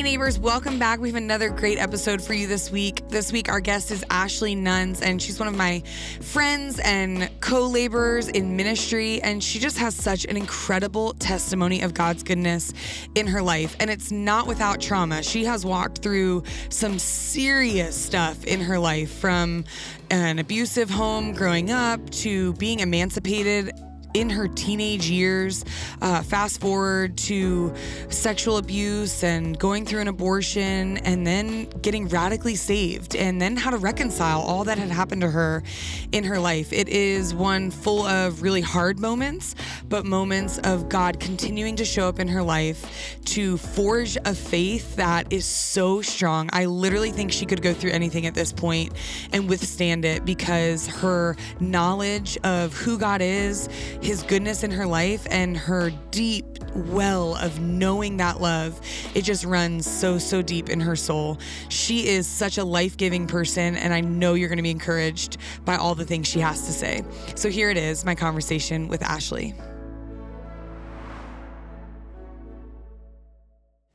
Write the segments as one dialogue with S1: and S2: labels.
S1: neighbors, welcome back. We have another great episode for you this week. This week, our guest is Ashley Nunz, and she's one of my friends and co-laborers in ministry, and she just has such an incredible testimony of God's goodness in her life, and it's not without trauma. She has walked through some serious stuff in her life, from an abusive home growing up to being emancipated in her teenage years, fast forward to sexual abuse and going through an abortion, and then getting radically saved, and then how to reconcile all that had happened to her in her life. It is one full of really hard moments, but moments of God continuing to show up in her life to forge a faith that is so strong. I literally think she could go through anything at this point and withstand it, because her knowledge of who God is, his goodness in her life, and her deep well of knowing that love, it just runs so deep in her soul. She is such a life-giving person, and I know you're going to be encouraged by all the things she has to say. So here it is, my conversation with Ashley.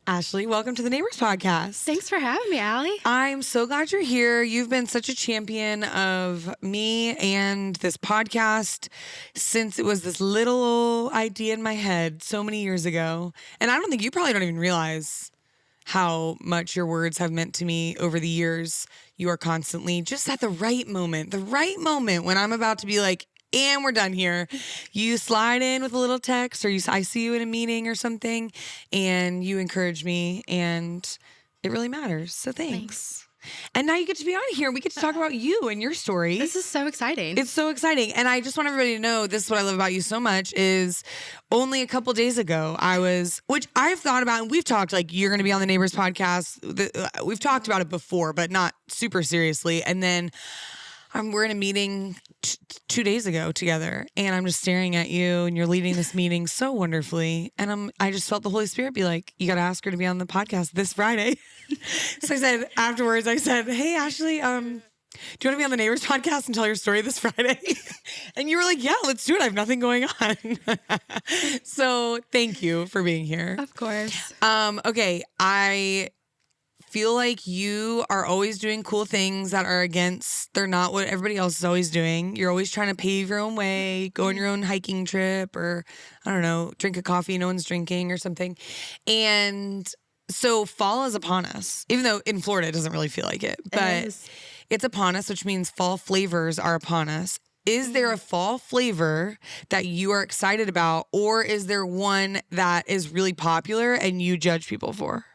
S1: Ashley, welcome to the Neighbors Podcast.
S2: Thanks for having me, Allie.
S1: I'm so glad you're here. You've been such a champion of me and this podcast since it was this little idea in my head so many years ago. And I don't think you probably don't even realize how much your words have meant to me over the years. You are constantly just at the right moment when I'm about to be like, and we're done here. You slide in with a little text, or I see you in a meeting or something, and you encourage me, and it really matters. So thanks. And now you get to be on here. We get to talk about you and your story.
S2: This is so exciting.
S1: It's so exciting. And I just want everybody to know, this is what I love about you so much, is only a couple days ago, which I've thought about, and we've talked, like, you're going to be on the Neighbors Podcast. We've talked about it before, but not super seriously. And then we're in a meeting 2 days ago together, and I'm just staring at you, and you're leading this meeting so wonderfully. And I just felt the Holy Spirit be like, you got to ask her to be on the podcast this Friday. So I said, afterwards, hey, Ashley, do you want to be on the Neighbors Podcast and tell your story this Friday? And you were like, yeah, let's do it. I have nothing going on. So thank you for being here.
S2: Of course.
S1: Okay. I feel like you are always doing cool things that are they're not what everybody else is always doing. You're always trying to pave your own way, go on your own hiking trip, or I don't know, drink a coffee no one's drinking or something. And so fall is upon us, even though in Florida it doesn't really feel like it, but it's upon us, which means fall flavors are upon us. Is there a fall flavor that you are excited about, or is there one that is really popular and you judge people for?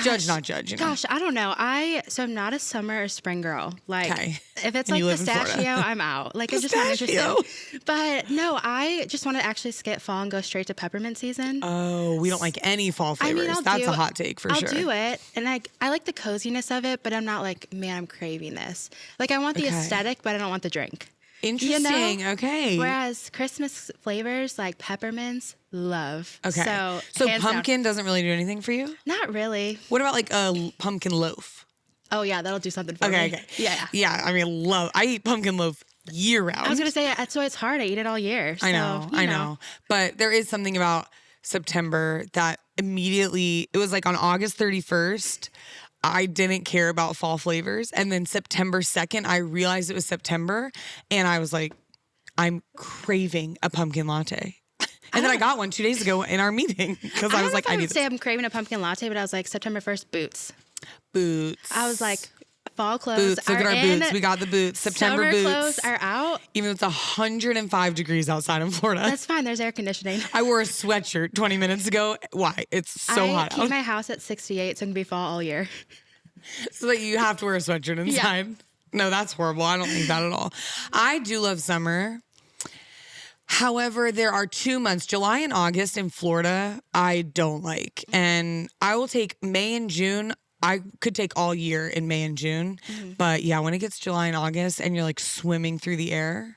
S1: Judge, not judge. You know?
S2: Gosh, I don't know. I'm not a summer or spring girl. Like, if it's
S1: and
S2: like pistachio, I'm out. Like, it's just not interesting. But no, I just want to actually skip fall and go straight to peppermint season.
S1: Oh, we don't like any fall flavors. That's a hot take for sure.
S2: I'll do it. And I like the coziness of it, but I'm not like, man, I'm craving this. Like, I want the aesthetic, but I don't want the drink.
S1: Interesting. You know? Okay.
S2: Whereas Christmas flavors like peppermints, love.
S1: Okay. So pumpkin doesn't really do anything for you?
S2: Not really.
S1: What about like a pumpkin loaf?
S2: Oh yeah, that'll do something for me.
S1: Okay. Yeah. I mean, I eat pumpkin loaf year round.
S2: I was gonna say, so it's hard. I eat it all year. So,
S1: I know. But there is something about September that immediately, it was like on August 31st, I didn't care about fall flavors. And then September 2nd, I realized it was September. And I was like, I'm craving a pumpkin latte. And then I got one 2 days ago in our meeting because I was like, I need to say
S2: I'm craving a pumpkin latte, but I was like, September 1st, boots.
S1: I
S2: was like, fall clothes
S1: Look at our boots. We got the boots. September boots.
S2: Summer clothes are out.
S1: Even though it's 105 degrees outside in Florida.
S2: That's fine. There's air conditioning.
S1: I wore a sweatshirt 20 minutes ago. Why? It's so hot out.
S2: I keep my house at 68, so it can be fall all year.
S1: So that you have to wear a sweatshirt inside. Yeah. No, that's horrible. I don't think that at all. I do love summer. However, there are 2 months, July and August in Florida, I don't like. And I will take May and June. I could take all year in May and June. Mm-hmm. But yeah, when it gets July and August and you're like swimming through the air,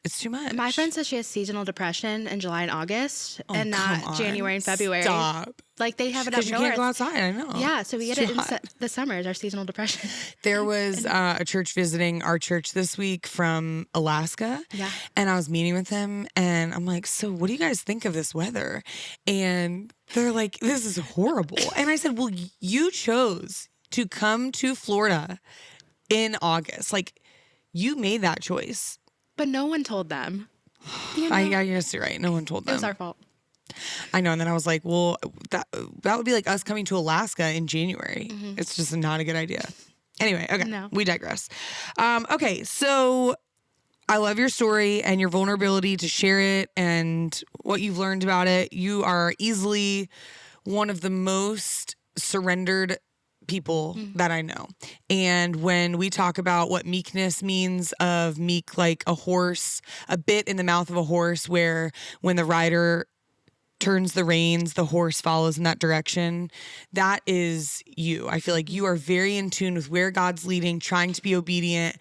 S1: it's too much.
S2: My friend says she has seasonal depression in July and August and not January and February.
S1: Stop.
S2: Like they have it up north.
S1: Because you can't go outside, I know.
S2: Yeah, so we get it in the summers, our seasonal depression.
S1: There was a church visiting our church this week from Alaska.
S2: Yeah.
S1: And I was meeting with them and I'm like, so what do you guys think of this weather? And they're like, this is horrible. And I said, well, you chose to come to Florida in August. Like, you made that choice.
S2: But no one told them. You know?
S1: I guess you're right. No one told them.
S2: It was our fault.
S1: I know. And then I was like, well, that would be like us coming to Alaska in January. Mm-hmm. It's just not a good idea. Anyway, okay. No. We digress. Okay. So I love your story and your vulnerability to share it and what you've learned about it. You are easily one of the most surrendered people that I know. And when we talk about what meekness means, of meek like a horse, a bit in the mouth of a horse, where when the rider turns the reins, the horse follows in that direction. That is you. I feel like you are very in tune with where God's leading, trying to be obedient,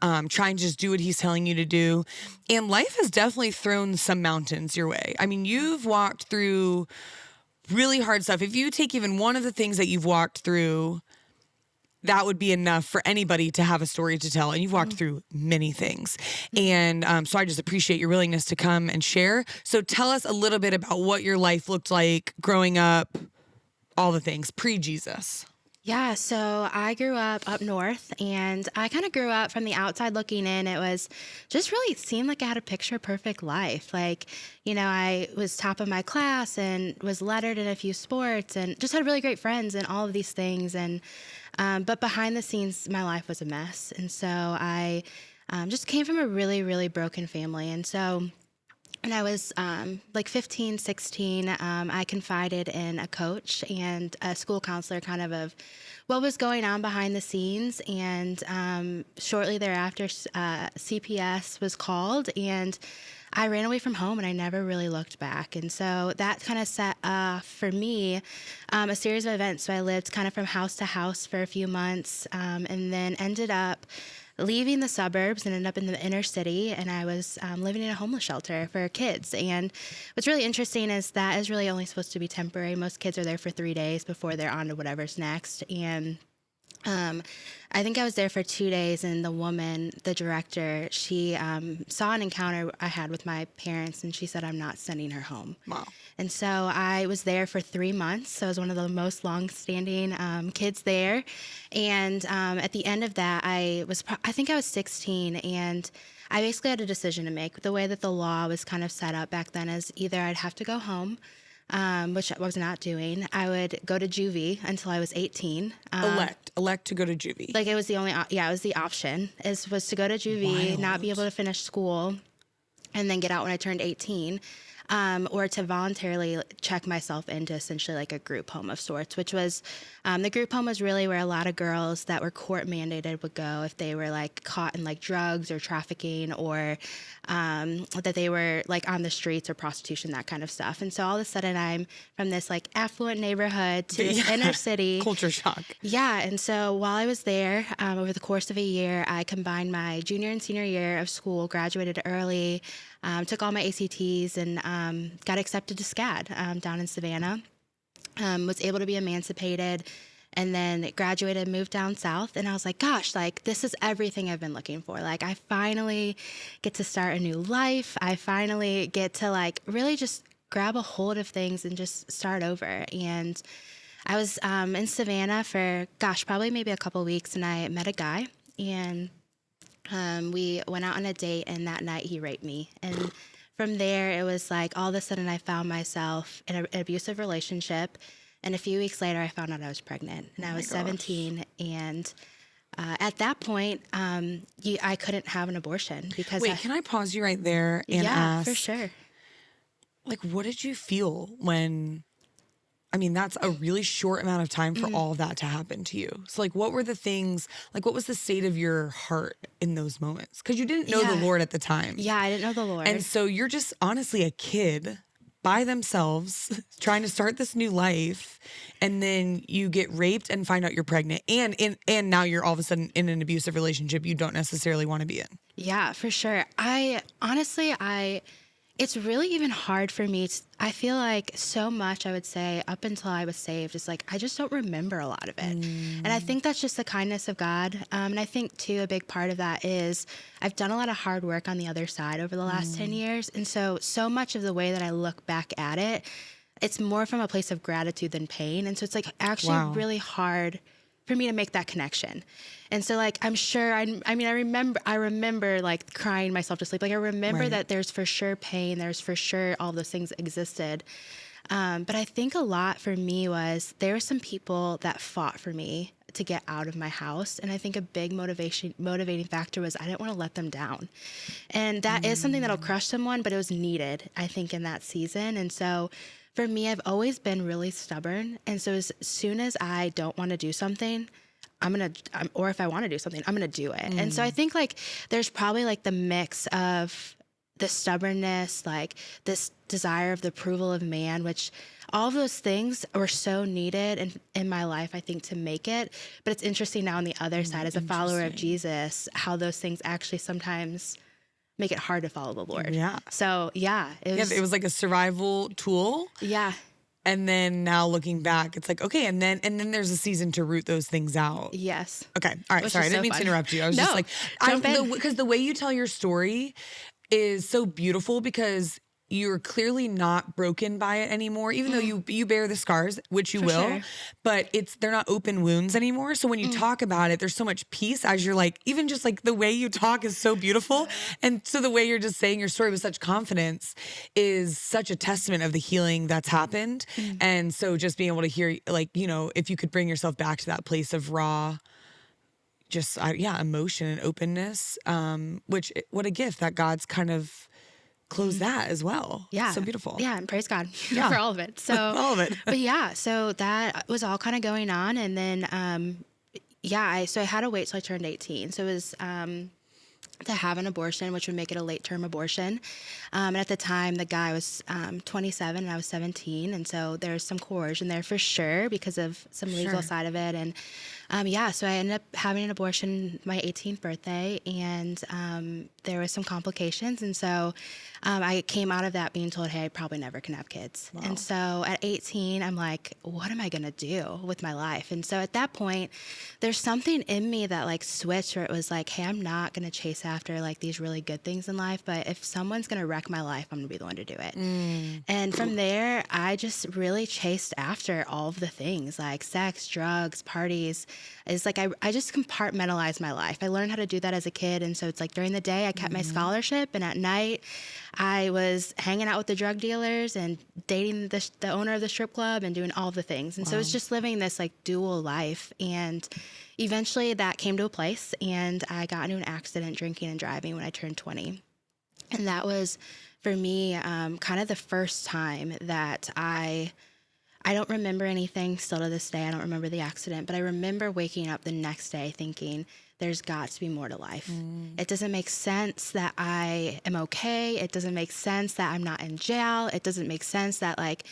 S1: trying to just do what he's telling you to do. And life has definitely thrown some mountains your way. I mean, you've walked through really hard stuff. If you take even one of the things that you've walked through, that would be enough for anybody to have a story to tell. And you've walked through many things. And so I just appreciate your willingness to come and share. So tell us a little bit about what your life looked like growing up, all the things, pre-Jesus.
S2: Yeah, so I grew up north, and I kind of grew up from the outside looking in. It was just really seemed like I had a picture perfect life. Like, you know, I was top of my class and was lettered in a few sports and just had really great friends and all of these things. And but behind the scenes, my life was a mess. And so I just came from a really, really broken family. And so when I was like 15, 16, I confided in a coach and a school counselor kind of what was going on behind the scenes. And shortly thereafter, CPS was called, and I ran away from home, and I never really looked back. And so that kind of set for me a series of events. So I lived kind of from house to house for a few months, and then ended up leaving the suburbs and ended up in the inner city, and I was living in a homeless shelter for kids. And what's really interesting is that is really only supposed to be temporary. Most kids are there for 3 days before they're on to whatever's next. And I think I was there for 2 days, and the woman, the director, she saw an encounter I had with my parents, and she said, I'm not sending her home.
S1: Wow.
S2: And so I was there for 3 months. So I was one of the most long-standing kids there. And at the end of that, I think I was 16, and I basically had a decision to make. The way that the law was kind of set up back then is either I'd have to go home, which I was not doing. I would go to juvie until I was 18.
S1: Elect to go to juvie.
S2: Like it was the only, it was the option was to go to juvie,
S1: Wild.
S2: not be able to finish school, and then get out when I turned 18. Or to voluntarily check myself into essentially like a group home of sorts, which was, the group home was really where a lot of girls that were court mandated would go if they were like caught in like drugs or trafficking, or that they were like on the streets or prostitution, that kind of stuff. And so all of a sudden I'm from this like affluent neighborhood to this inner city.
S1: Culture shock.
S2: Yeah. And so while I was there, over the course of a year, I combined my junior and senior year of school, graduated early, took all my ACTs, and got accepted to SCAD down in Savannah. Was able to be emancipated, and then graduated, moved down south, and I was like, gosh, like this is everything I've been looking for. Like I finally get to start a new life. I finally get to like really just grab a hold of things and just start over. And I was in Savannah for, probably maybe a couple weeks, and I met a guy, and we went out on a date, and that night he raped me. And from there, it was like all of a sudden I found myself in an abusive relationship. And a few weeks later, I found out I was pregnant, and I was 17. And at that point, I couldn't have an abortion because.
S1: Wait, can I pause you right there and ask?
S2: Yeah, for sure.
S1: Like, what did you feel when? I mean, that's a really short amount of time for all of that to happen to you. So, like, what were the things, like, what was the state of your heart in those moments? Because you didn't know the Lord at the time.
S2: Yeah, I didn't know the Lord.
S1: And so you're just honestly a kid by themselves trying to start this new life. And then you get raped and find out you're pregnant. And now you're all of a sudden in an abusive relationship you don't necessarily want to be in.
S2: Yeah, for sure. it's really even hard for me. I feel like so much, I would say, up until I was saved, is like, I just don't remember a lot of it. And I think that's just the kindness of God. And I think, too, a big part of that is I've done a lot of hard work on the other side over the last 10 years. And so much of the way that I look back at it, it's more from a place of gratitude than pain. And so it's like actually really hard for me to make that connection. And so like, I'm sure, I remember like crying myself to sleep. Like I remember that there's for sure pain. There's for sure all those things existed. But I think a lot for me was there were some people that fought for me to get out of my house. And I think a big motivating factor was I didn't want to let them down. And that is something that'll crush someone, but it was needed, I think, in that season. And so for me, I've always been really stubborn. And so as soon as I don't want to do something, or if I want to do something, I'm going to do it. And so I think like there's probably like the mix of the stubbornness, like this desire of the approval of man, which all of those things were so needed in my life, I think, to make it. But it's interesting now on the other side, as a follower of Jesus, how those things actually sometimes make it hard to follow the Lord.
S1: Yeah.
S2: So it was
S1: like a survival tool.
S2: Yeah.
S1: And then now looking back, it's like, okay. And then there's a season to root those things out.
S2: Yes.
S1: Okay. All right.
S2: Which
S1: Sorry. I
S2: is
S1: didn't
S2: so
S1: mean
S2: fun.
S1: to interrupt you. I was
S2: No,
S1: just like, because the way you tell your story is so beautiful because you're clearly not broken by it anymore, even though you bear the scars, which you will,
S2: sure.
S1: but they're not open wounds anymore. So when you talk about it, there's so much peace as you're like, even just like the way you talk is so beautiful. And so the way you're just saying your story with such confidence is such a testament of the healing that's happened. And so just being able to hear, like, you know, if you could bring yourself back to that place of raw, just, emotion and openness, what a gift that God's kind of close that as well.
S2: Yeah.
S1: So beautiful.
S2: Yeah. And praise God
S1: Yeah.
S2: for all of it. So,
S1: all of it.
S2: But yeah, so that was all kind of going on. And then, I had to wait till I turned 18. So it was, to have an abortion, which would make it a late term abortion. And at the time, the guy was 27 and I was 17. And so there's some coercion there for sure because of some legal side of it. And so I ended up having an abortion my 18th birthday, and there was some complications. And so I came out of that being told, hey, I probably never can have kids. Wow. And so at 18, I'm like, what am I going to do with my life? And so at that point, there's something in me that like switched where it was like, hey, I'm not going to chase after like these really good things in life, but if someone's going to wreck my life, I'm going to be the one to do it. And from there, I just really chased after all of the things like sex, drugs, parties. It's like I just compartmentalized my life. I learned how to do that as a kid. And so it's like during the day, I kept my scholarship, and at night, I was hanging out with the drug dealers and dating the owner of the strip club and doing all the things. And so it's just living this like dual life. And eventually that came to a place, and I got into an accident drinking and driving when I turned 20. And that was, for me, kind of the first time that I don't remember anything still to this day. I don't remember the accident, but I remember waking up the next day thinking, there's got to be more to life. It doesn't make sense that I am okay. It doesn't make sense that I'm not in jail. It doesn't make sense that like,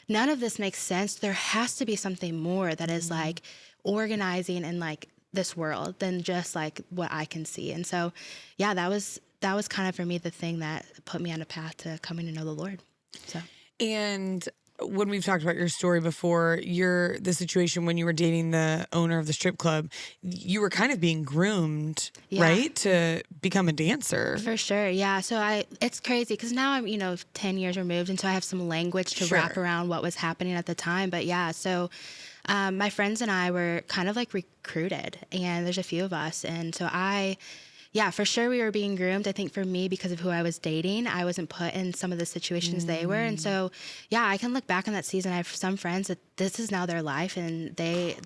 S2: none of this makes sense. There has to be something more that is like organizing in like this world than just like what I can see. And so, that was kind of for me the thing that put me on a path to coming to know the Lord. So,
S1: and when we've talked about your story before, the situation when you were dating the owner of the strip club, you were kind of being groomed, right, to become a dancer.
S2: For sure, yeah. So it's crazy because now I'm 10 years removed, and so I have some language to wrap around what was happening at the time. But so my friends and I were kind of like recruited, and there's a few of us, and so for sure we were being groomed. I think for me, because of who I was dating, I wasn't put in some of the situations they were. And so, I can look back on that season. I have some friends that this is now their life, and they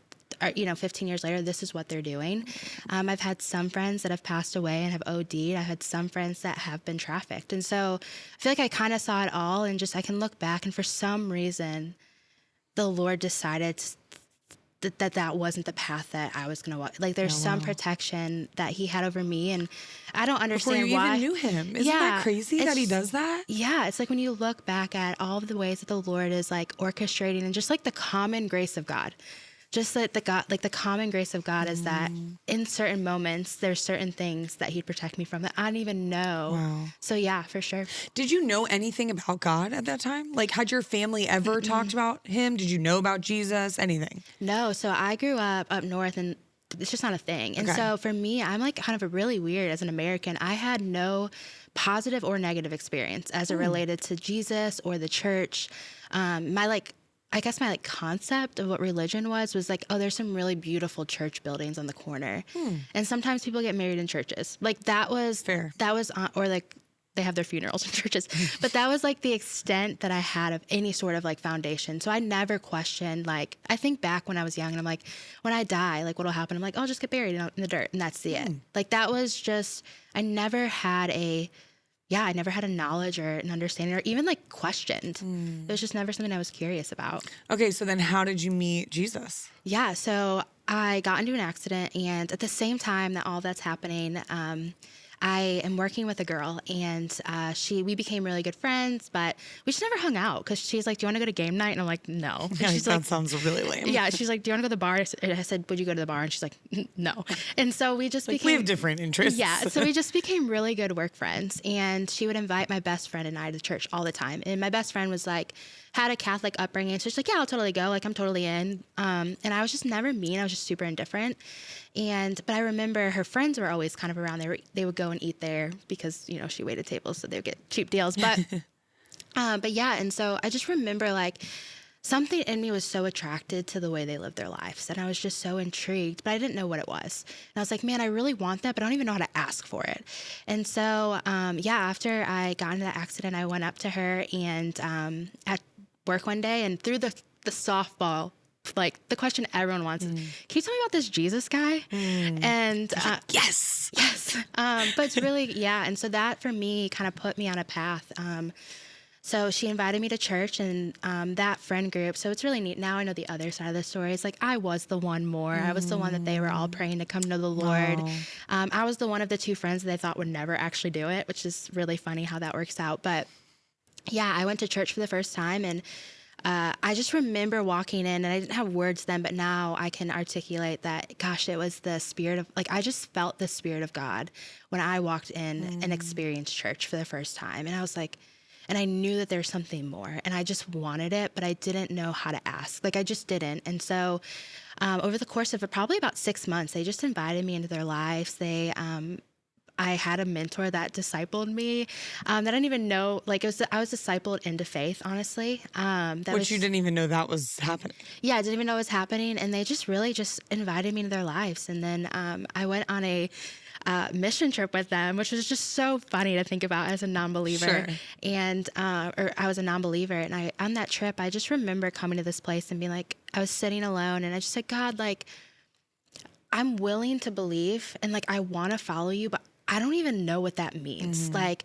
S2: are, 15 years later, this is what they're doing. I've had some friends that have passed away and have OD'd. I've had some friends that have been trafficked. And so I feel like I kind of saw it all, and just I can look back, and for some reason, the Lord decided that wasn't the path that I was going to walk. Like there's some protection that he had over me, and I don't understand
S1: Before you
S2: why.
S1: even knew him. Isn't that crazy that he does that?
S2: Yeah. It's like when you look back at all of the ways that the Lord is like orchestrating, and just like the common grace of God. just that the common grace of God is that in certain moments, there's certain things that he'd protect me from that I didn't even know.
S1: Wow.
S2: So yeah, for sure.
S1: Did you know anything about God at that time? Like, had your family ever talked about him? Did you know about Jesus? Anything?
S2: No. So I grew up north, and it's just not a thing. And
S1: Okay.
S2: so for me, I'm like kind of a really weird as an American. I had no positive or negative experience as it related to Jesus or the church. I guess my concept of what religion was like, oh, there's some really beautiful church buildings on the corner. And sometimes people get married in churches. Like that was
S1: Fair.
S2: That was or like they have their funerals in churches. But that was like the extent that I had of any sort of like foundation. So I never questioned, like, I think back when I was young and I'm like, when I die, like what'll happen? I'm like, I'll just get buried in the dirt and that's the it. Like that was just, I never had a knowledge or an understanding or even like questioned. It was just never something I was curious about.
S1: Okay, so then how did you meet Jesus?
S2: Yeah, so I got into an accident, and at the same time that all that's happening, I am working with a girl, and we became really good friends, but we just never hung out because she's like, "Do you want to go to game night?" And I'm like, "No." And
S1: Yeah,
S2: she's
S1: that
S2: like,
S1: sounds really lame.
S2: Yeah, she's like, "Do you want to go to the bar?" And I said, "Would you go to the bar?" And she's like, "No." And so we just became.
S1: We have different interests.
S2: Yeah, so we just became really good work friends, and she would invite my best friend and I to church all the time. And my best friend was like, had a Catholic upbringing, so she's like, "Yeah, I'll totally go. Like, I'm totally in." And I was just never mean. I was just super indifferent. But I remember her friends were always kind of around. They would go and eat there because she waited tables, so they would get cheap deals. But yeah, and so I just remember like something in me was so attracted to the way they lived their lives, and I was just so intrigued, but I didn't know what it was. And I was like, man, I really want that, but I don't even know how to ask for it. And so, after I got into that accident, I went up to her and at work one day, and threw the softball. Like the question everyone wants is, can you tell me about this Jesus guy? And
S1: Yes.
S2: but it's really, and so that for me kind of put me on a path. So she invited me to church, and that friend group. So it's really neat. Now I know the other side of the story. It's like I was the one more. I was the one that they were all praying to come to the Lord.
S1: Wow.
S2: I was the one of the two friends that they thought would never actually do it, which is really funny how that works out. But yeah, I went to church for the first time, and I just remember walking in, and I didn't have words then, but now I can articulate that, gosh, it was the spirit of, like, I just felt the spirit of God when I walked in and experienced church for the first time. And I was like, and I knew that there was something more, and I just wanted it, but I didn't know how to ask. Like, I just didn't. And so over the course of probably about 6 months, they just invited me into their lives. I had a mentor that discipled me that I didn't even know, like I was discipled into faith, honestly.
S1: Which you didn't even know that was happening.
S2: Yeah, I didn't even know it was happening. And they just really just invited me into their lives. And then I went on a mission trip with them, which was just so funny to think about as a non-believer.
S1: Sure.
S2: And, or I was a non-believer. And on that trip, I just remember coming to this place and being like, I was sitting alone, and I just said, God, like, I'm willing to believe, and like, I want to follow you, but I don't even know what that means. Like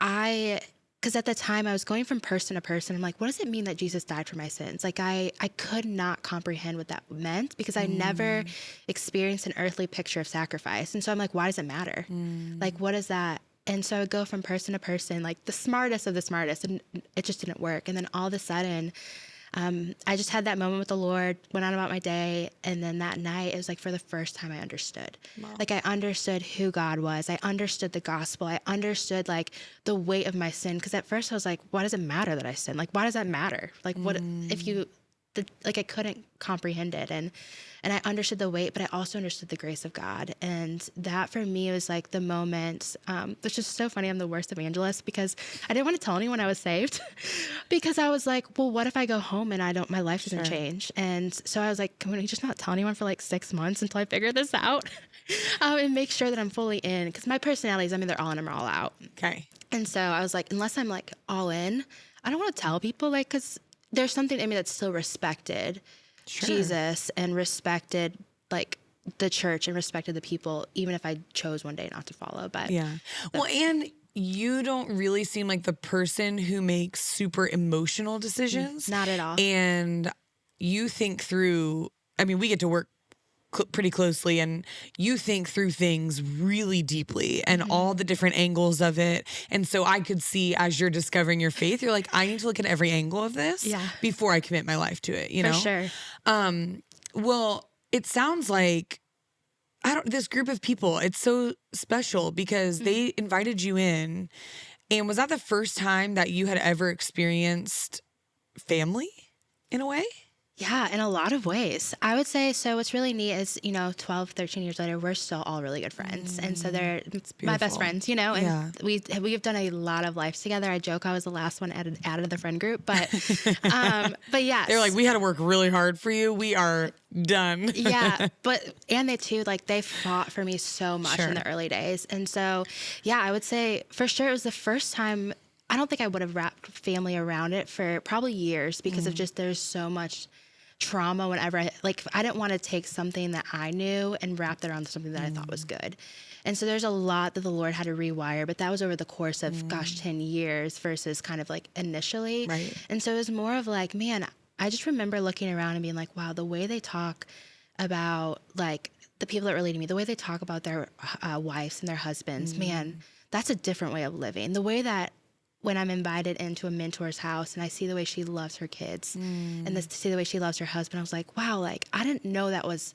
S2: because at the time I was going from person to person. I'm like, what does it mean that Jesus died for my sins? Like I could not comprehend what that meant because I never experienced an earthly picture of sacrifice. And so I'm like, why does it matter? Like, what is that? And so I would go from person to person, like the smartest of the smartest, and it just didn't work. And then all of a sudden, I just had that moment with the Lord, went on about my day, and then that night, it was like for the first time I understood.
S1: Wow.
S2: Like I understood who God was. I understood the gospel. I understood like the weight of my sin. Because at first I was like, why does it matter that I sin? Like, why does that matter? Like, what if you, like I couldn't comprehend it. And I understood the weight, but I also understood the grace of God. And that for me was like the moment, which is so funny. I'm the worst evangelist because I didn't want to tell anyone I was saved because I was like, well, what if I go home and my life doesn't change? And so I was like, can we just not tell anyone for like 6 months until I figure this out and make sure that I'm fully in? Because my personality is, I'm either all in or all out.
S1: Okay.
S2: And so I was like, unless I'm like all in, I don't want to tell people, like, because there's something in me that still respected Jesus and respected like the church and respected the people, even if I chose one day not to follow. But
S1: well, and you don't really seem like the person who makes super emotional decisions.
S2: Not at all.
S1: And you think through, I mean, we get to work pretty closely, and you think through things really deeply and all the different angles of it. And so I could see as you're discovering your faith, you're like, I need to look at every angle of this before I commit my life to it, you know?
S2: For sure.
S1: Well, it sounds like this group of people, it's so special because they invited you in. And was that the first time that you had ever experienced family in a way?
S2: Yeah, in a lot of ways. I would say, so what's really neat is, 12, 13 years later, we're still all really good friends. And so they're my best friends, and we've done a lot of life together. I joke I was the last one added to the friend group, but yeah.
S1: They're like, we had to work really hard for you. We are done.
S2: Yeah, and they too, like they fought for me so much in the early days. And so, yeah, I would say for sure it was the first time. I don't think I would have wrapped family around it for probably years because of just there's so much trauma whenever I didn't want to take something that I knew and wrap it around something that I thought was good. And so there's a lot that the Lord had to rewire, but that was over the course of 10 years versus kind of like initially.
S1: Right.
S2: And so it was more of like, man, I just remember looking around and being like, wow, the way they talk about like the people that were leading me, the way they talk about their wives and their husbands, man, that's a different way of living. The way that when I'm invited into a mentor's house and I see the way she loves her kids and see the way she loves her husband, I was like, wow, like I didn't know that was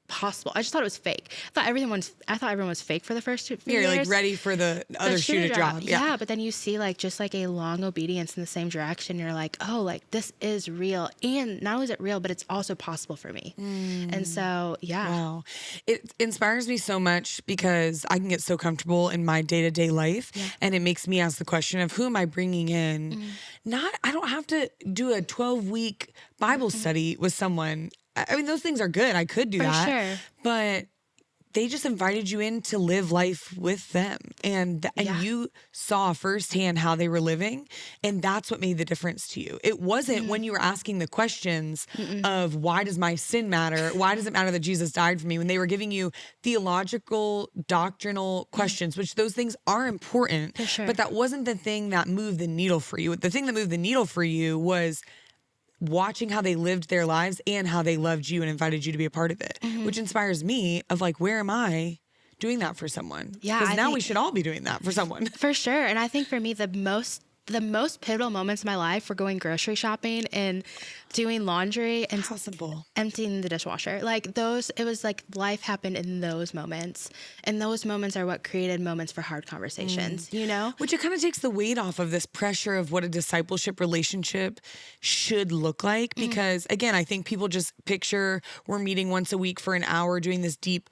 S2: possible. I just thought it was fake. I thought everyone was fake for the first few years.
S1: You're like ready for the other shoe to drop.
S2: Yeah, but then you see like just like a long obedience in the same direction. You're like, oh, like this is real. And not only is it real, but it's also possible for me. And so, yeah.
S1: Wow. It inspires me so much because I can get so comfortable in my day-to-day life and it makes me ask the question of who am I bringing in? I don't have to do a 12-week Bible study with someone. I mean, those things are good. I could do that.
S2: Sure.
S1: But they just invited you in to live life with them. And you saw firsthand how they were living. And that's what made the difference to you. It wasn't when you were asking the questions of why does my sin matter? Why does it matter that Jesus died for me? When they were giving you theological, doctrinal questions, which those things are important.
S2: For sure.
S1: But that wasn't the thing that moved the needle for you. The thing that moved the needle for you was watching how they lived their lives and how they loved you and invited you to be a part of it, which inspires me of like, where am I doing that for someone?
S2: Yeah.
S1: Because now we should all be doing that for someone.
S2: For sure. And I think for me, the most pivotal moments in my life were going grocery shopping and doing laundry and emptying the dishwasher. Like those, it was like life happened in those moments. And those moments are what created moments for hard conversations, Which
S1: it kind of takes the weight off of this pressure of what a discipleship relationship should look like. Because again, I think people just picture we're meeting once a week for an hour doing this deep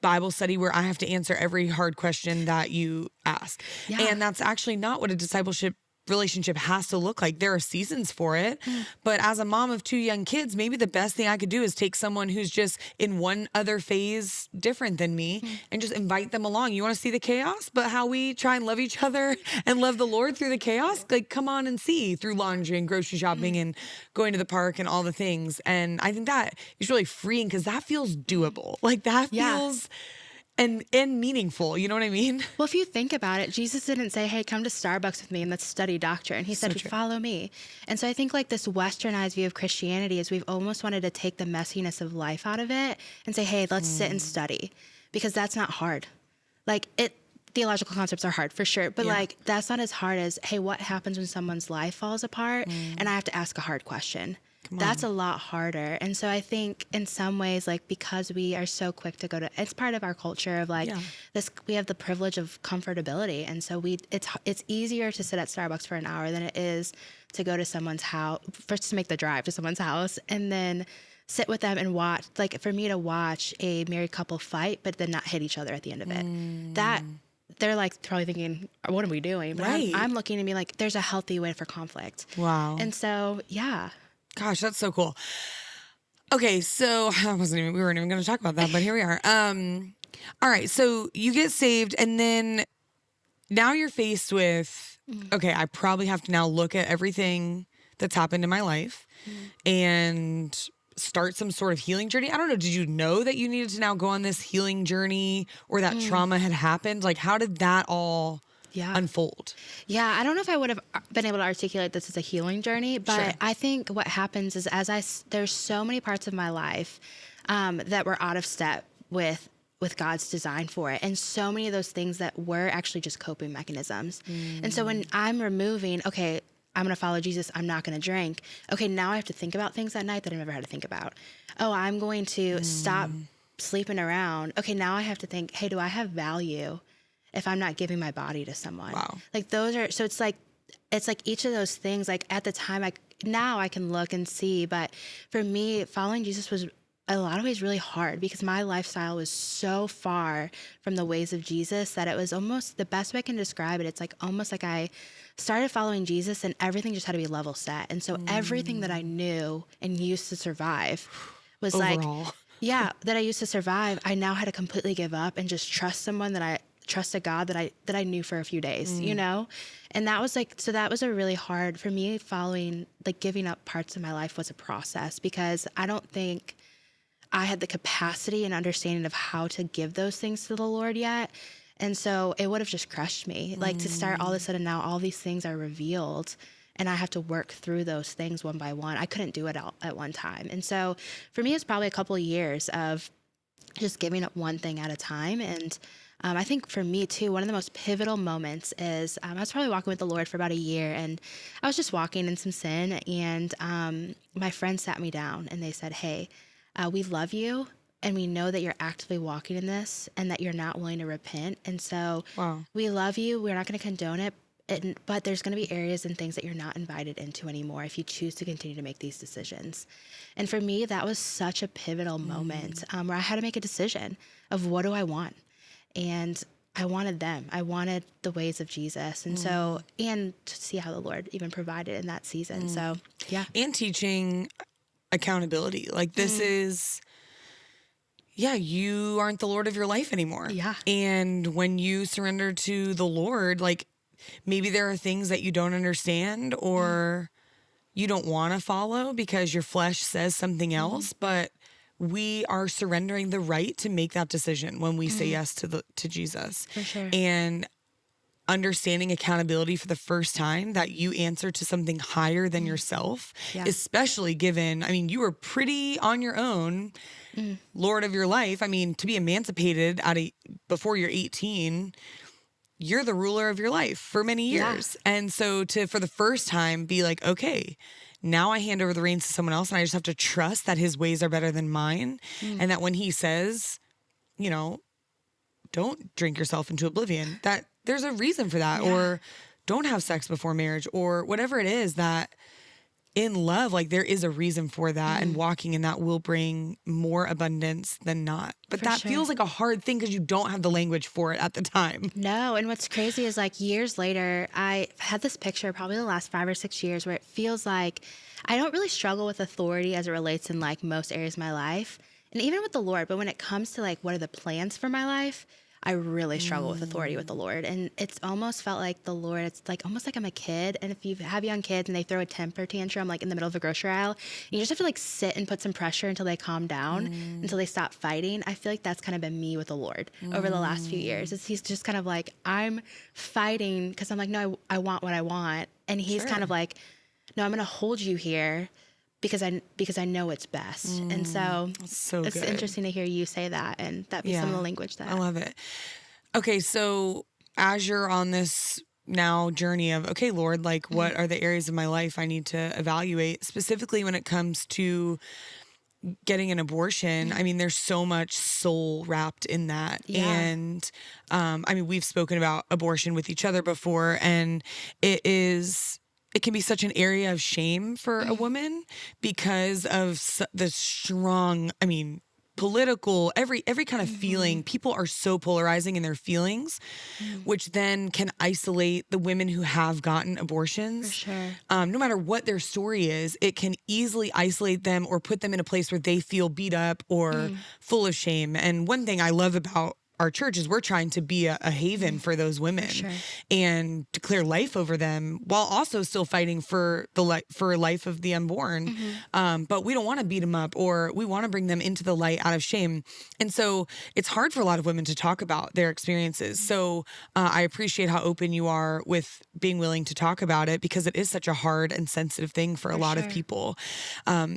S1: Bible study where I have to answer every hard question that you ask. Yeah. And that's actually not what a discipleship relationship has to look like. There are seasons for it. But as a mom of 2 young kids, maybe the best thing I could do is take someone who's just in one other phase different than me and just invite them along. You want to see the chaos, but how we try and love each other and love the Lord through the chaos? Like, come on and see through laundry and grocery shopping and going to the park and all the things. And I think that is really freeing because that feels doable. Like that feels and meaningful. You know what I mean?
S2: Well, if you think about it, Jesus didn't say, hey, come to Starbucks with me and let's study doctrine. He said, follow me. And so I think like this westernized view of Christianity is we've almost wanted to take the messiness of life out of it and say, hey, let's sit and study because that's not hard. Like theological concepts are hard for sure, but like that's not as hard as, hey, what happens when someone's life falls apart and I have to ask a hard question? That's a lot harder. And so I think in some ways, like, because we are so quick to it's part of our culture of like this, we have the privilege of comfortability. And so it's easier to sit at Starbucks for an hour than it is to go to someone's house, first to make the drive to someone's house and then sit with them and watch, like for me to watch a married couple fight, but then not hit each other at the end of it. That they're like probably thinking, what are we doing? But I'm looking at me like there's a healthy way for conflict.
S1: Wow.
S2: And so,
S1: Gosh, that's so cool. Okay, so we weren't even going to talk about that, but here we are. All right, so you get saved and then now you're faced with, okay, I probably have to now look at everything that's happened in my life and start some sort of healing journey. I don't know, did you know that you needed to now go on this healing journey or that trauma had happened? Like, how did that all unfold?
S2: Yeah, I don't know if I would have been able to articulate this as a healing journey, but I think what happens is there's so many parts of my life that were out of step with God's design for it. And so many of those things that were actually just coping mechanisms. And so when I'm removing, okay, I'm going to follow Jesus. I'm not going to drink. Okay, now I have to think about things at night that I never had to think about. Oh, I'm going to stop sleeping around. Okay, now I have to think, hey, do I have value if I'm not giving my body to someone?
S1: Wow.
S2: Like those are, so it's like each of those things, like at the time, now I can look and see, but for me, following Jesus was a lot of ways really hard because my lifestyle was so far from the ways of Jesus that it was almost the best way I can describe it. It's like almost like I started following Jesus and everything just had to be level set. And so everything that I knew and used to survive was
S1: Overall.
S2: that I used to survive, I now had to completely give up and just trust someone that I trust a God that I knew for a few days, you know? And that was so that was a really hard for me. Following, like, giving up parts of my life was a process because I don't think I had the capacity and understanding of how to give those things to the Lord yet. And so it would have just crushed me. Like to start all of a sudden now all these things are revealed and I have to work through those things one by one. I couldn't do it all at one time. And so for me, it's probably a couple of years of just giving up one thing at a time. And I think for me too, one of the most pivotal moments is I was probably walking with the Lord for about a year and I was just walking in some sin and my friend sat me down and they said, hey, we love you and we know that you're actively walking in this and that you're not willing to repent. And so we love you. We're not going to condone it. But there's going to be areas and things that you're not invited into anymore if you choose to continue to make these decisions. And for me, that was such a pivotal moment where I had to make a decision of what do I want? And I wanted them. I wanted the ways of Jesus. And so, and to see how the Lord even provided in that season. So, yeah.
S1: And teaching accountability. Like this is, you aren't the Lord of your life anymore.
S2: Yeah.
S1: And when you surrender to the Lord, like maybe there are things that you don't understand or you don't want to follow because your flesh says something else, but we are surrendering the right to make that decision when we say yes to Jesus.
S2: For sure.
S1: And understanding accountability for the first time that you answer to something higher than yourself, especially given, I mean, you were pretty on your own, Lord of your life. I mean, to be emancipated before you're 18, you're the ruler of your life for many years. Yeah. And so for the first time be like, okay, now I hand over the reins to someone else and I just have to trust that his ways are better than mine. And that when he says, don't drink yourself into oblivion, that there's a reason for that, or don't have sex before marriage, or whatever it is, that in love, like there is a reason for that, and walking in that will bring more abundance than not. But that feels like a hard thing because you don't have the language for it at the time.
S2: No. And what's crazy is like years later, I had this picture probably the last 5 or 6 years where it feels like I don't really struggle with authority as it relates in like most areas of my life. And even with the Lord, but when it comes to like, what are the plans for my life? I really struggle with authority with the Lord. And it's almost felt like the Lord, it's like almost like I'm a kid. And if you have young kids and they throw a temper tantrum, like in the middle of a grocery aisle, you just have to like sit and put some pressure until they calm down, until they stop fighting. I feel like that's kind of been me with the Lord over the last few years. He's just kind of like, I'm fighting because I'm like, no, I want what I want. And he's kind of like, no, I'm going to hold you here because I know it's best. And so it's interesting to hear you say that and that be some of the language that
S1: I love it. Okay. So as you're on this now journey of, okay, Lord, like what are the areas of my life I need to evaluate, specifically when it comes to getting an abortion? I mean, there's so much soul wrapped in that. And I mean, we've spoken about abortion with each other before, and it can be such an area of shame for a woman because of the strong, I mean, political, every kind of feeling. People are so polarizing in their feelings, which then can isolate the women who have gotten abortions.
S2: For sure.
S1: No matter what their story is, it can easily isolate them or put them in a place where they feel beat up or full of shame. And one thing I love about our church is we're trying to be a haven for those women and declare life over them while also still fighting for life of the unborn. But we don't want to beat them up, or we want to bring them into the light out of shame. And so it's hard for a lot of women to talk about their experiences. So I appreciate how open you are with being willing to talk about it, because it is such a hard and sensitive thing for a lot of people.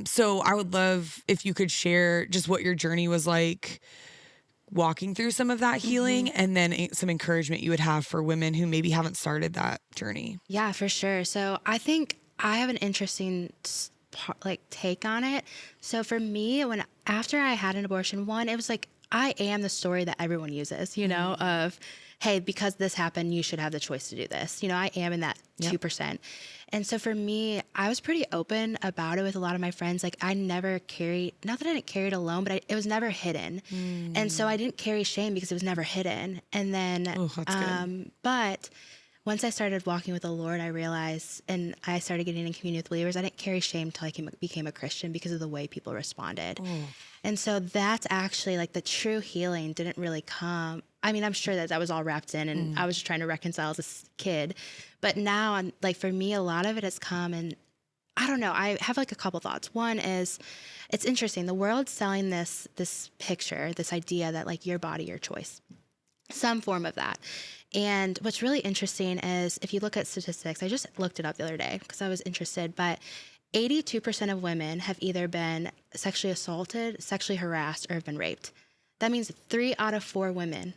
S1: So I would love if you could share just what your journey was like walking through some of that healing, and then some encouragement you would have for women who maybe haven't started that journey.
S2: Yeah, for sure. So I think I have an interesting take on it. So for me, after I had an abortion, one, it was like, I am the story that everyone uses, of, hey, because this happened, you should have the choice to do this. I am in that 2%. And so for me, I was pretty open about it with a lot of my friends. Like I never carried, not that I didn't carry it alone, but it was never hidden. And so I didn't carry shame because it was never hidden. And then,
S1: that's good.
S2: but once I started walking with the Lord, I realized, and I started getting in community with believers, I didn't carry shame until I became a Christian because of the way people responded. And so that's actually like the true healing didn't really come. I mean, I'm sure that was all wrapped in, and I was just trying to reconcile as a kid. But now, like for me, a lot of it has come, and I don't know. I have like a couple thoughts. One is, it's interesting. The world's selling this picture, this idea that like your body, your choice, some form of that. And what's really interesting is if you look at statistics, I just looked it up the other day because I was interested, but 82% of women have either been sexually assaulted, sexually harassed, or have been raped. That means 3 out of 4 women,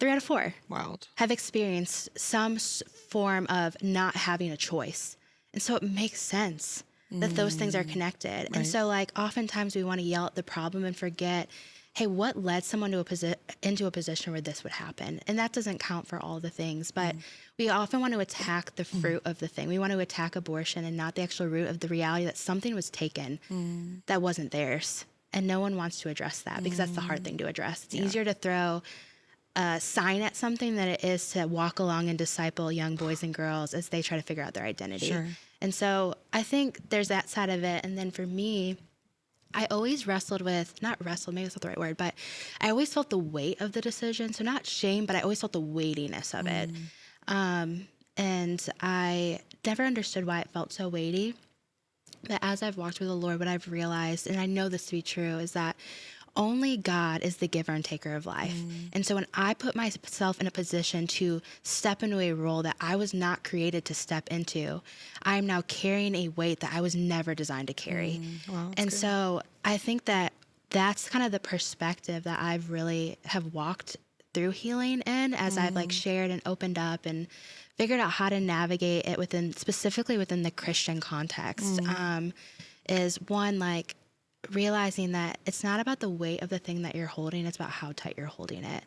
S2: 3 out of 4,
S1: Wild,
S2: have experienced some form of not having a choice. And so it makes sense that those things are connected. Right. And so like oftentimes we want to yell at the problem and forget, hey, what led someone into a position where this would happen? And that doesn't count for all the things, but we often want to attack the fruit of the thing. We want to attack abortion and not the actual root of the reality that something was taken that wasn't theirs. And no one wants to address that because that's the hard thing to address. It's easier to throw a sign at something than it is to walk along and disciple young boys and girls as they try to figure out their identity.
S1: Sure.
S2: And so I think there's that side of it. And then for me, I always not wrestled, maybe that's not the right word, but I always felt the weight of the decision. So not shame, but I always felt the weightiness of it. And I never understood why it felt so weighty. But as I've walked with the Lord, what I've realized, and I know this to be true, is that only God is the giver and taker of life. And so when I put myself in a position to step into a role that I was not created to step into, I am now carrying a weight that I was never designed to carry.
S1: Wow,
S2: and good. So I think that that's kind of the perspective that I've really have walked through healing in as I've like shared and opened up and figured out how to navigate it specifically within the Christian context. Is one, like, realizing that it's not about the weight of the thing that you're holding, it's about how tight you're holding it.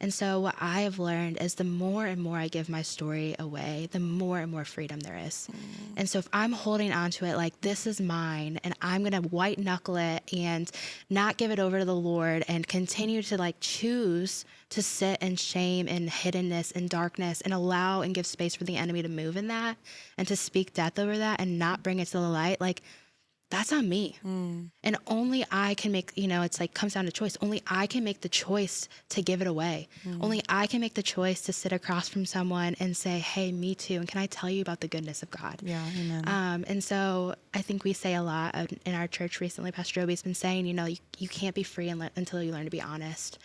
S2: And so what I have learned is the more and more I give my story away, the more and more freedom there is. And so if I'm holding on to it like this is mine and I'm going to white knuckle it and not give it over to the Lord and continue to like choose to sit in shame and hiddenness and darkness and allow and give space for the enemy to move in that and to speak death over that and not bring it to the light, like, that's on me. And only I can make, it's like comes down to choice. Only I can make the choice to give it away. Only I can make the choice to sit across from someone and say, hey, me too. And can I tell you about the goodness of God?
S1: Yeah, amen.
S2: And so I think we say a lot in our church recently. Pastor Joby's been saying, you can't be free until you learn to be honest.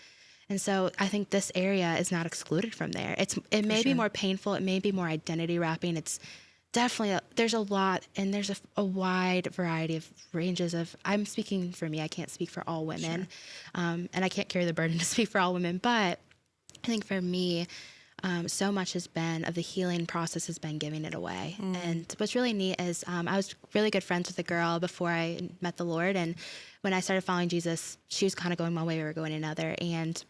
S2: And so I think this area is not excluded from there. It may be more painful. It may be more identity wrapping. It's definitely, there's a lot, and there's a wide variety of ranges of, I'm speaking for me, I can't speak for all women, and I can't carry the burden to speak for all women, but I think for me, so much of the healing process has been giving it away. And what's really neat is I was really good friends with a girl before I met the Lord, and when I started following Jesus, she was kind of going one way, we were going another, and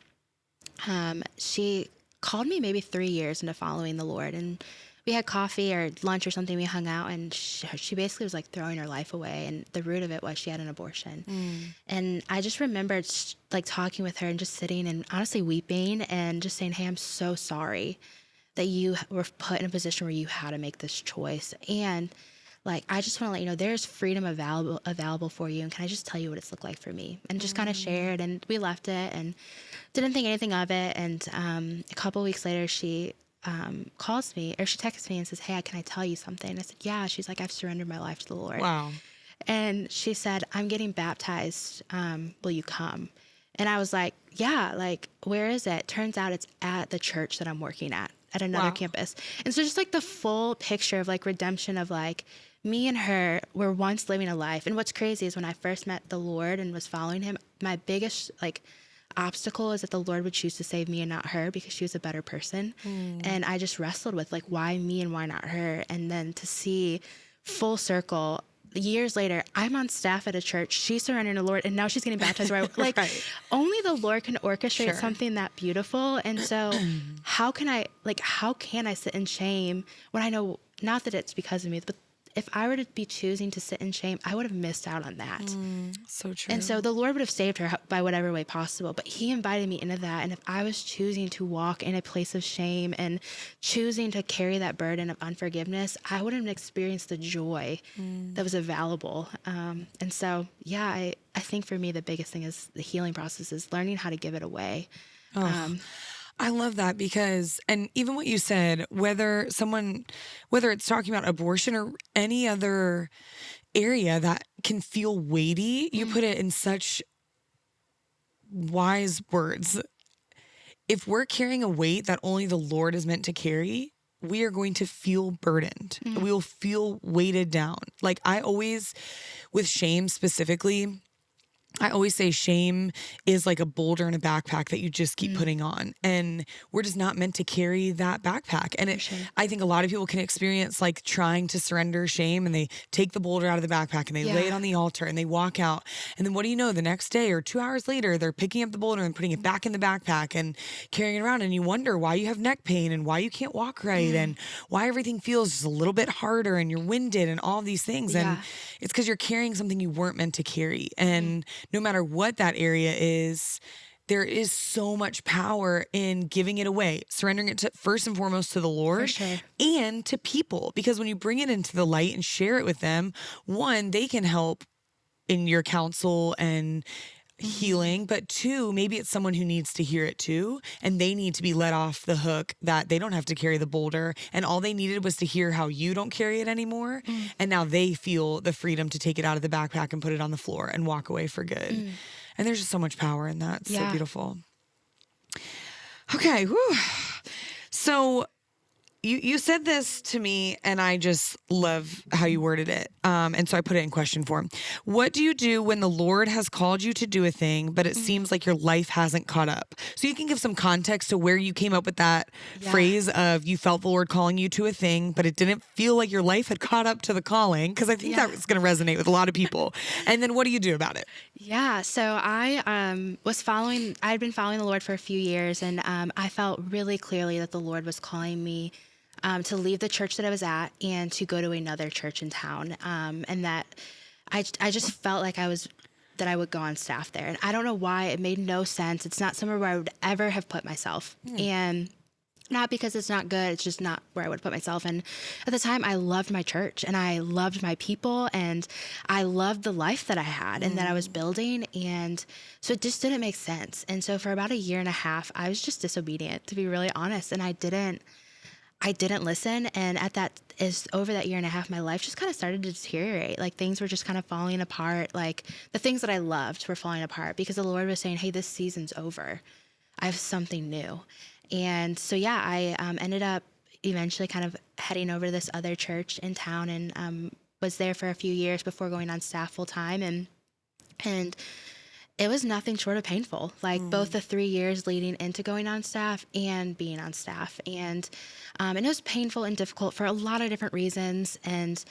S2: she called me maybe 3 years into following the Lord, and we had coffee or lunch or something, we hung out, and she basically was like throwing her life away, and the root of it was she had an abortion. And I just remembered like talking with her and just sitting and honestly weeping and just saying, hey, I'm so sorry that you were put in a position where you had to make this choice. And like, I just want to let you know there's freedom available for you, and can I just tell you what it's looked like for me? And just kind of shared, and we left it and didn't think anything of it. And a couple weeks later, she calls me, or she texts me and says, hey, can I tell you something? I said, yeah. She's like, I've surrendered my life to the Lord.
S1: Wow.
S2: And she said, I'm getting baptized. Will you come? And I was like, yeah, like, where is it? Turns out it's at the church that I'm working at another campus. And so just like the full picture of like redemption of like me and her were once living a life. And what's crazy is when I first met the Lord and was following him, my biggest, like, obstacle is that the Lord would choose to save me and not her because she was a better person. And I just wrestled with like, why me and why not her? And then to see full circle years later, I'm on staff at a church. She's surrendering to the Lord, and now she's getting baptized. Like,
S1: Right.
S2: only the Lord can orchestrate
S1: Sure.
S2: something that beautiful. And so, how can I sit in shame when I know not that it's because of me, but if I were to be choosing to sit in shame, I would have missed out on that.
S1: So true.
S2: And so the Lord would have saved her by whatever way possible, but he invited me into that. And if I was choosing to walk in a place of shame and choosing to carry that burden of unforgiveness, I wouldn't have experienced the joy that was available. And so, yeah, I think for me, the biggest thing is the healing process is learning how to give it away.
S1: I love that because, and even what you said, whether it's talking about abortion or any other area that can feel weighty, you put it in such wise words. If we're carrying a weight that only the Lord is meant to carry, we are going to feel burdened. We will feel weighted down. Like with shame specifically, I always say shame is like a boulder in a backpack that you just keep putting on. And we're just not meant to carry that backpack. And I think a lot of people can experience like trying to surrender shame, and they take the boulder out of the backpack and they lay it on the altar and they walk out. And then what do you know? The next day or 2 hours later, they're picking up the boulder and putting it back in the backpack and carrying it around. And you wonder why you have neck pain and why you can't walk right and why everything feels just a little bit harder and you're winded and all these things. And it's because you're carrying something you weren't meant to carry. And no matter what that area is, there is so much power in giving it away, surrendering it to first and foremost to the Lord and to people. Because when you bring it into the light and share it with them, one, they can help in your counsel and healing, but two, maybe it's someone who needs to hear it too, and they need to be let off the hook that they don't have to carry the boulder, and all they needed was to hear how you don't carry it anymore, and now they feel the freedom to take it out of the backpack and put it on the floor and walk away for good. And there's just so much power in that. It's so beautiful. Okay, whew. So you said this to me, and I just love how you worded it. And so I put it in question form. What do you do when the Lord has called you to do a thing, but it seems like your life hasn't caught up? So you can give some context to where you came up with that phrase of you felt the Lord calling you to a thing, but it didn't feel like your life had caught up to the calling, because I think that was going to resonate with a lot of people. And then what do you do about it?
S2: Yeah, so I I'd been following the Lord for a few years, and I felt really clearly that the Lord was calling me to leave the church that I was at and to go to another church in town. And that I just felt like that I would go on staff there. And I don't know why. It made no sense. It's not somewhere where I would ever have put myself. And not because it's not good, it's just not where I would put myself. And at the time, I loved my church and I loved my people and I loved the life that I had and that I was building. And so it just didn't make sense. And so for about a year and a half, I was just disobedient, to be really honest. And I didn't listen. And over that year and a half, my life just kind of started to deteriorate. Like things were just kind of falling apart. Like the things that I loved were falling apart because the Lord was saying, hey, this season's over. I have something new. And so, I ended up eventually kind of heading over to this other church in town and was there for a few years before going on staff full time. And it was nothing short of painful, like both the 3 years leading into going on staff and being on staff. And it was painful and difficult for a lot of different reasons. And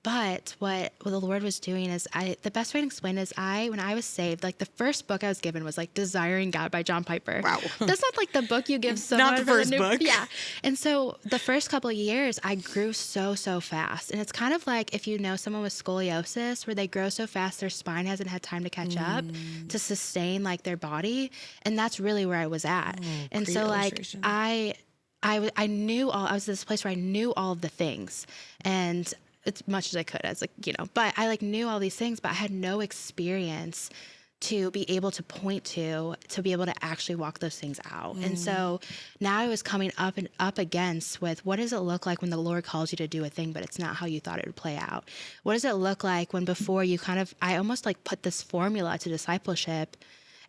S2: but what the Lord was doing is the best way to explain it is when I was saved, like the first book I was given was like Desiring God by John Piper. Wow. That's not like the book you give someone.
S1: Not the first book.
S2: Yeah. And so the first couple of years I grew so fast. And it's kind of like if you know someone with scoliosis where they grow so fast their spine hasn't had time to catch up to sustain like their body. And that's really where I was at. And so like I was at this place where I knew all of the things and as much as I could, but I knew all these things, but I had no experience to be able to point to be able to actually walk those things out. And so now I was coming up against with what does it look like when the Lord calls you to do a thing, but it's not how you thought it would play out? What does it look like when before you I almost like put this formula to discipleship,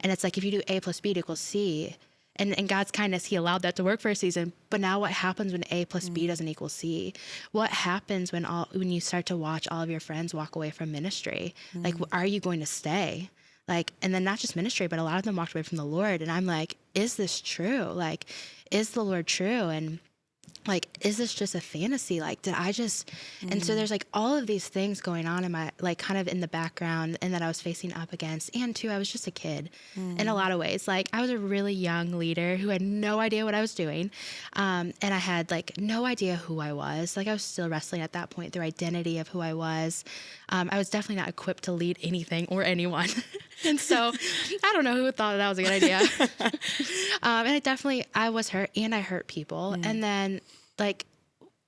S2: and it's like if you do A plus B equals C, and God's kindness, he allowed that to work for a season. But now what happens when A plus B doesn't equal C? What happens when you start to watch all of your friends walk away from ministry? Like, are you going to stay? Like, and then not just ministry, but a lot of them walked away from the Lord. And I'm like, is this true? Like, is the Lord true? And like, is this just a fantasy? Like, did I just, and so there's like all of these things going on in my, like kind of in the background and that I was facing up against. And too, I was just a kid in a lot of ways. Like I was a really young leader who had no idea what I was doing. And I had like no idea who I was. Like I was still wrestling at that point, their identity of who I was. I was definitely not equipped to lead anything or anyone. And so I don't know who thought that was a good idea. And I was hurt and I hurt people. And then like,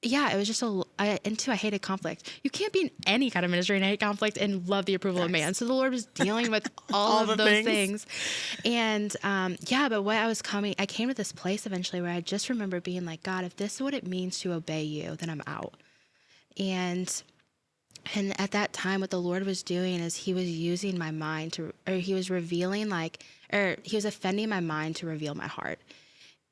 S2: yeah, it was just I hated conflict. You can't be in any kind of ministry and hate conflict and love the approval of man. So the Lord was dealing with all of those things. And but what I came to this place eventually where I just remember being like, God, if this is what it means to obey you, then I'm out. And at that time, what the Lord was doing is he was using my mind he was revealing he was offending my mind to reveal my heart.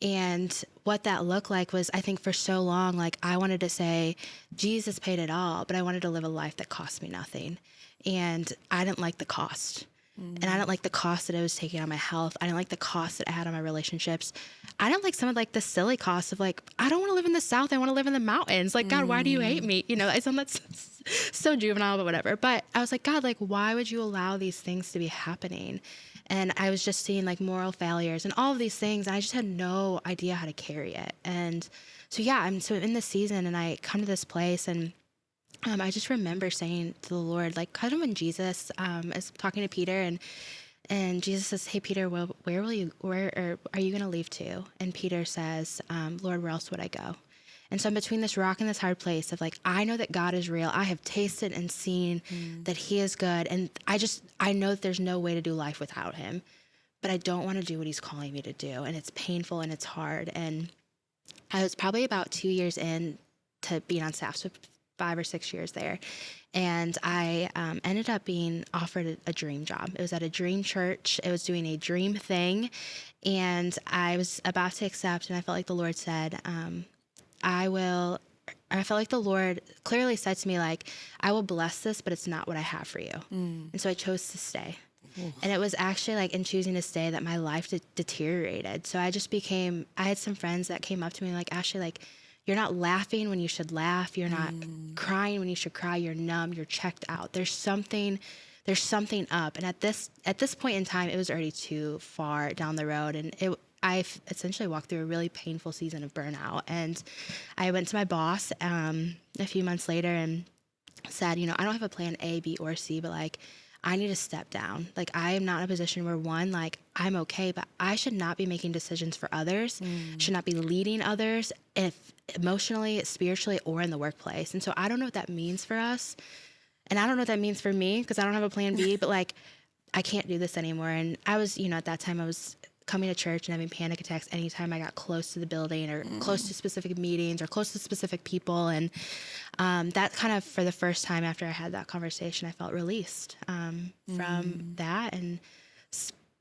S2: And what that looked like was, I think for so long, like I wanted to say, Jesus paid it all, but I wanted to live a life that cost me nothing. And I didn't like the cost. And I didn't like the cost that it was taking on my health. I didn't like the cost that I had on my relationships. I didn't like some of like the silly costs of like, I don't want to live in the South. I want to live in the mountains. Like, God, why do you hate me? You know, that's so juvenile, but whatever. But I was like, God, like, why would you allow these things to be happening? And I was just seeing like moral failures and all of these things. And I just had no idea how to carry it. And so, yeah, I'm in this season and I come to this place and I just remember saying to the Lord, like kind of when Jesus is talking to Peter and Jesus says, hey, Peter, well, where are you going to leave to? And Peter says, Lord, where else would I go? And so I'm between this rock and this hard place of like, I know that God is real. I have tasted and seen that he is good. And I know that there's no way to do life without him, but I don't want to do what he's calling me to do. And it's painful and it's hard. And I was probably about 2 years in to being on staff, so 5 or 6 years there. And I ended up being offered a dream job. It was at a dream church. It was doing a dream thing. And I was about to accept, and I felt like the Lord said, I felt like the Lord clearly said to me, like, I will bless this, but it's not what I have for you. And so I chose to stay. And it was actually like in choosing to stay that my life deteriorated. So I had some friends that came up to me like, Ashley, like, you're not laughing when you should laugh. You're not crying when you should cry. You're numb. You're checked out. There's something up. And at this point in time, it was already too far down the road. And I've essentially walked through a really painful season of burnout. And I went to my boss a few months later and said, I don't have a plan A, B, or C, but like, I need to step down. Like, I am not in a position where one, like, I'm okay, but I should not be making decisions for others, should not be leading others, if emotionally, spiritually, or in the workplace. And so I don't know what that means for us. And I don't know what that means for me because I don't have a plan B, but like, I can't do this anymore. And I was, at that time I was coming to church and having panic attacks anytime I got close to the building or close to specific meetings or close to specific people. And that kind of, for the first time after I had that conversation, I felt released from that. And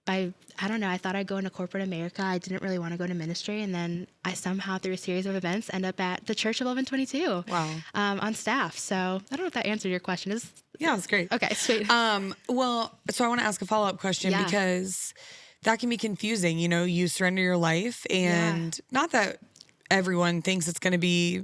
S2: I don't know, I thought I'd go into corporate America. I didn't really want to go to ministry. And then I somehow, through a series of events, end up at the Church of 1122 on staff. So I don't know if that answered your question.
S1: Yeah, it's great.
S2: Okay, sweet.
S1: Well, so I want to ask a follow-up question because that can be confusing. You surrender your life and not that everyone thinks it's going to be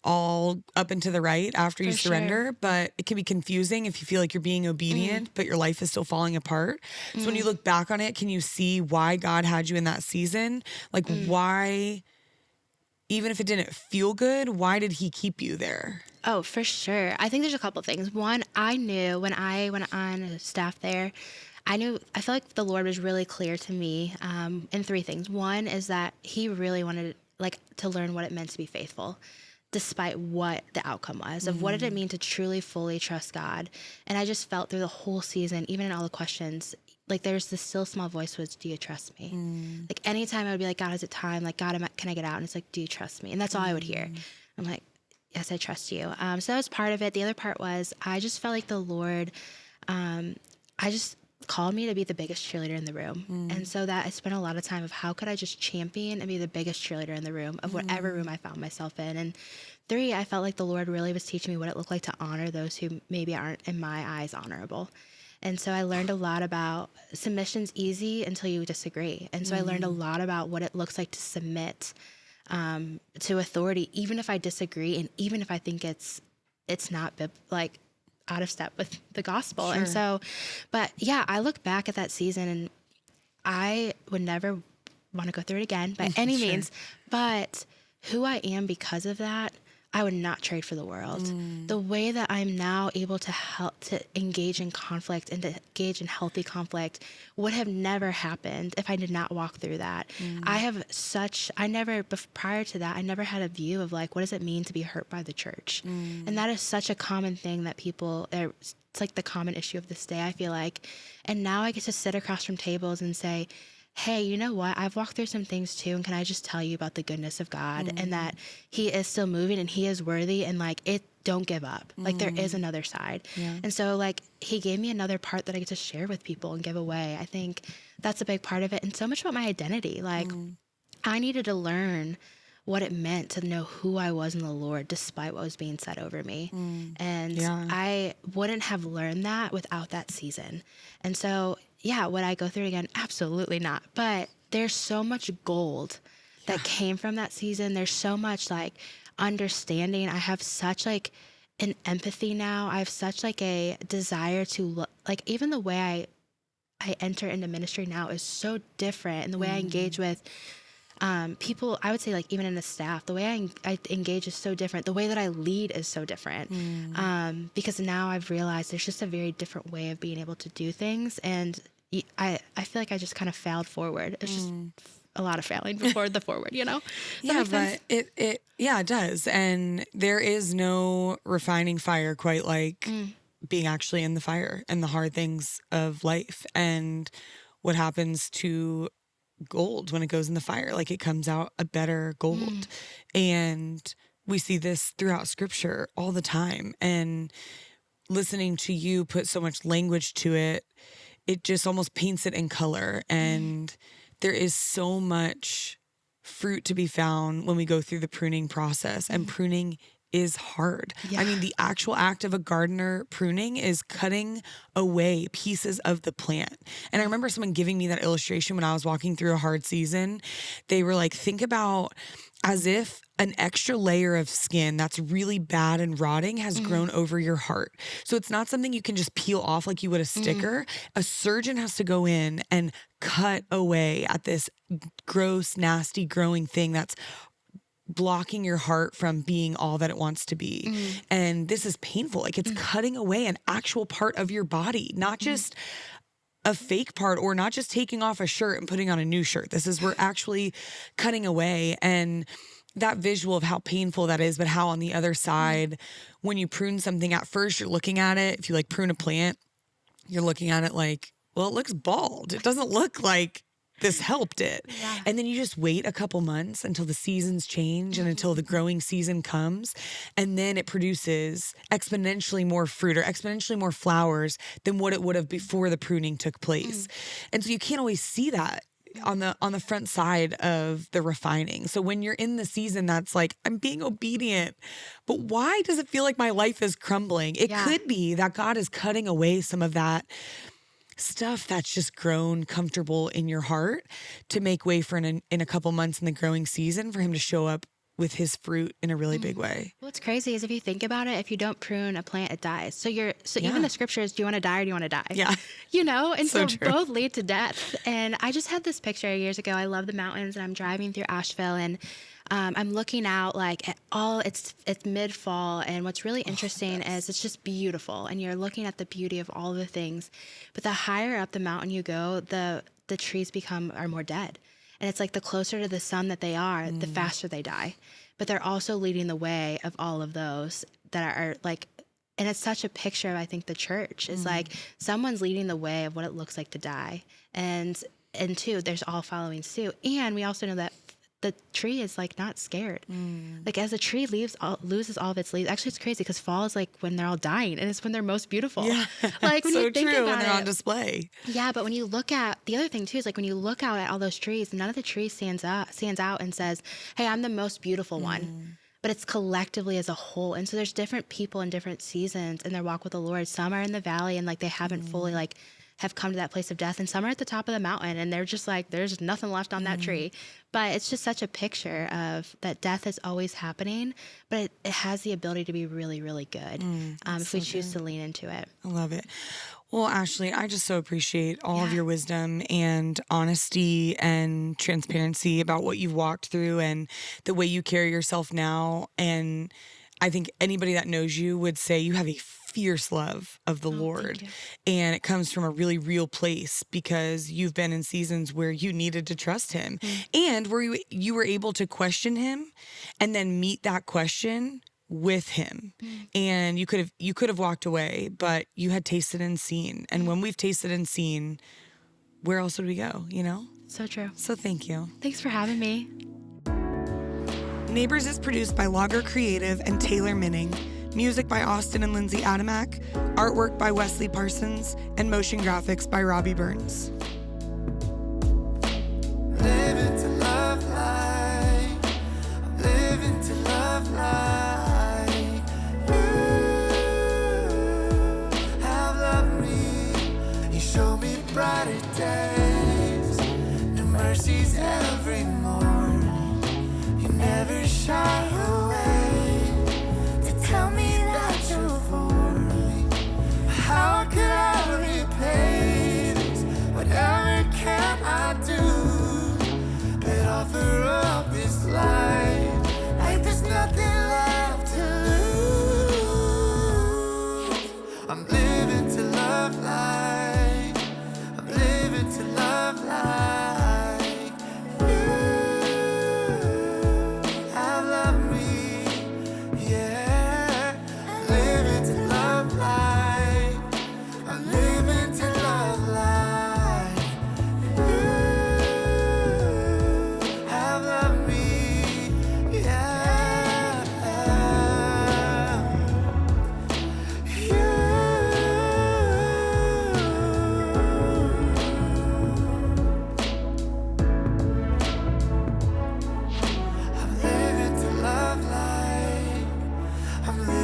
S1: all up and to the right after you surrender, but it can be confusing if you feel like you're being obedient, but your life is still falling apart. So when you look back on it, can you see why God had you in that season? Like why, even if it didn't feel good, why did he keep you there?
S2: Oh, for sure. I think there's a couple things. One, I knew when I went on staff there, I felt like the Lord was really clear to me in 3 things. One is that he really wanted to learn what it meant to be faithful, despite what the outcome was, of what did it mean to truly, fully trust God. And I just felt through the whole season, even in all the questions, like there's this still small voice was, do you trust me? Like anytime I would be like, God, is it time? Like, God, can I get out? And it's like, do you trust me? And that's all I would hear. I'm like, yes, I trust you. So that was part of it. The other part was I just felt like the Lord, I just called me to be the biggest cheerleader in the room. And so that I spent a lot of time of how could I just champion and be the biggest cheerleader in the room of whatever room I found myself in. And 3, I felt like the Lord really was teaching me what it looked like to honor those who maybe aren't in my eyes honorable. And so I learned a lot about submission's easy until you disagree. And so I learned a lot about what it looks like to submit to authority, even if I disagree and even if I think it's not like out of step with the gospel.
S1: Sure.
S2: And so, but yeah, I look back at that season and I would never want to go through it again by any
S1: Sure.
S2: means, but who I am because of that, I would not trade for the world. The way that I'm now able to help to engage in conflict and to engage in healthy conflict would have never happened if I did not walk through that. Prior to that, I never had a view of like, what does it mean to be hurt by the church? And that is such a common thing that it's like the common issue of this day, I feel like. And now I get to sit across from tables and say, hey, you know what? I've walked through some things too. And can I just tell you about the goodness of God and that he is still moving and he is worthy and like don't give up. Like there is another side.
S1: Yeah.
S2: And so like he gave me another part that I get to share with people and give away. I think that's a big part of it. And so much about my identity. Like I needed to learn what it meant to know who I was in the Lord despite what was being said over me. And I wouldn't have learned that without that season. And so, yeah, would I go through it again? Absolutely not. But there's so much gold that came from that season. There's so much like understanding. I have such like an empathy now. I have such like a desire to look, like even the way I enter into ministry now is so different. And the way I engage with people, I would say like even in the staff, the way I engage is so different. The way that I lead is so different. Because now I've realized there's just a very different way of being able to do things. And I feel like I just kind of failed forward. It's just a lot of failing before the forward, you know?
S1: Yeah, but it does. And there is no refining fire quite like being actually in the fire and the hard things of life and what happens to gold when it goes in the fire. Like it comes out a better gold. And we see this throughout scripture all the time. And listening to you put so much language to it, it just almost paints it in color. And there is so much fruit to be found when we go through the pruning process. And pruning is hard. I mean, the actual act of a gardener pruning is cutting away pieces of the plant. And I remember someone giving me that illustration when I was walking through a hard season. They were like, think about as if an extra layer of skin that's really bad and rotting has grown over your heart. So it's not something you can just peel off like you would a sticker. A surgeon has to go in and cut away at this gross, nasty, growing thing that's blocking your heart from being all that it wants to be. And this is painful. Like it's cutting away an actual part of your body, not just a fake part or not just taking off a shirt and putting on a new shirt. We're actually cutting away. And that visual of how painful that is, but how on the other side, when you prune something at first, you're looking at it. If you like prune a plant, you're looking at it like, well, it looks bald. It doesn't look like this helped it. And then you just wait a couple months until the seasons change and until the growing season comes. And then it produces exponentially more fruit or exponentially more flowers than what it would have before the pruning took place. And so you can't always see that on the front side of the refining. So when you're in the season that's like, I'm being obedient, but why does it feel like my life is crumbling? It could be that God is cutting away some of that stuff that's just grown comfortable in your heart to make way for in a couple months in the growing season for him to show up with his fruit in a really big way.
S2: What's crazy is if you think about it, if you don't prune a plant, it dies. So even the scriptures, do you want to die or do you want to die?
S1: Yeah.
S2: You know, and so
S1: true.
S2: both lead to death. And I just had this picture years ago. I love the mountains and I'm driving through Asheville and I'm looking out like at it's mid-fall, and what's really interesting is it's just beautiful, and you're looking at the beauty of all the things. But the higher up the mountain you go, the trees are more dead, and it's like the closer to the sun that they are, the faster they die. But they're also leading the way of all of those that are like, and it's such a picture of, I think, the church is like someone's leading the way of what it looks like to die, and two, there's all following suit, and we also know that the tree is like not scared. Like as a tree loses all of its leaves. Actually, it's crazy because fall is like when they're all dying, and it's when they're most beautiful. Yeah, like when
S1: so
S2: you think
S1: true
S2: about
S1: when they're
S2: it,
S1: on display.
S2: Yeah, but when you look at the other thing too is like when you look out at all those trees, none of the trees stands out and says, "Hey, I'm the most beautiful one." but it's collectively as a whole. And so there's different people in different seasons in their walk with the Lord. Some are in the valley and like they haven't fully like have come to that place of death, and some are at the top of the mountain and they're just like, there's nothing left on that tree. But it's just such a picture of that death is always happening, but it has the ability to be really, really good if we choose to lean into it.
S1: I love it. Well, Ashley, I just so appreciate all of your wisdom and honesty and transparency about what you've walked through and the way you carry yourself now. And I think anybody that knows you would say you have a fierce love of the Lord. And it comes from a really real place because you've been in seasons where you needed to trust him and where you were able to question him and then meet that question with him. And you could have walked away, but you had tasted and seen. And when we've tasted and seen, where else would we go, you know?
S2: So true.
S1: So thank you.
S2: Thanks for having me.
S1: Neighbors is produced by Logger Creative and Taylor Minning. Music by Austin and Lindsay Adamak. Artwork by Wesley Parsons. And motion graphics by Robbie Burns.
S3: Living to love like, I'm living to love like you have loved me. You show me brighter days, new mercies every morning. You never shy away to tell me that you're for me. How could I repay this? Whatever can I do but offer up this life like there's nothing left to lose? I'm living to love like, I'm living to love like you have loved me, yeah. Living to love like, I'm living to love like you have loved me, yeah. I'm living to love like, I'm living